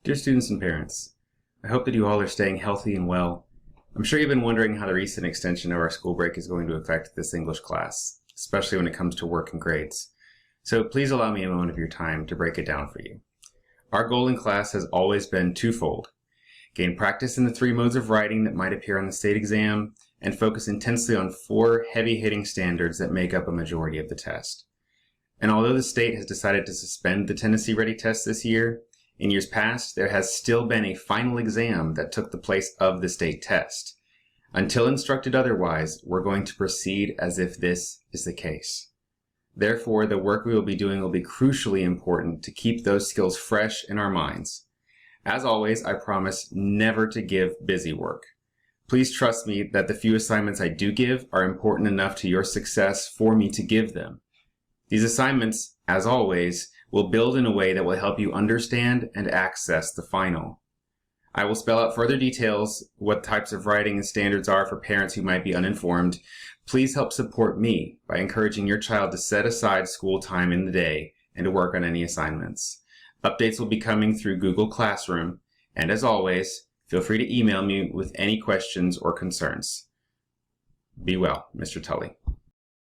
Dear students and parents, I hope that you all are staying healthy and well. I'm sure you've been wondering how the recent extension of our school break is going to affect this English class, especially when it comes to work and grades. So please allow me a moment of your time to break it down for you. Our goal in class has always been twofold: gain practice in the 3 modes of writing that might appear on the state exam, and focus intensely on 4 heavy-hitting standards that make up a majority of the test. And although the state has decided to suspend the Tennessee Ready test this year, in years past, there has still been a final exam that took the place of the state test. Until instructed otherwise, we're going to proceed as if this is the case. Therefore, the work we will be doing will be crucially important to keep those skills fresh in our minds. As always, I promise never to give busy work. Please trust me that the few assignments I do give are important enough to your success for me to give them. These assignments, as always, will build in a way that will help you understand and access the final. I will spell out further details what types of writing and standards are for parents who might be uninformed. Please help support me by encouraging your child to set aside school time in the day and to work on any assignments. Updates will be coming through Google Classroom, and as always, feel free to email me with any questions or concerns. Be well, Mr. Tully.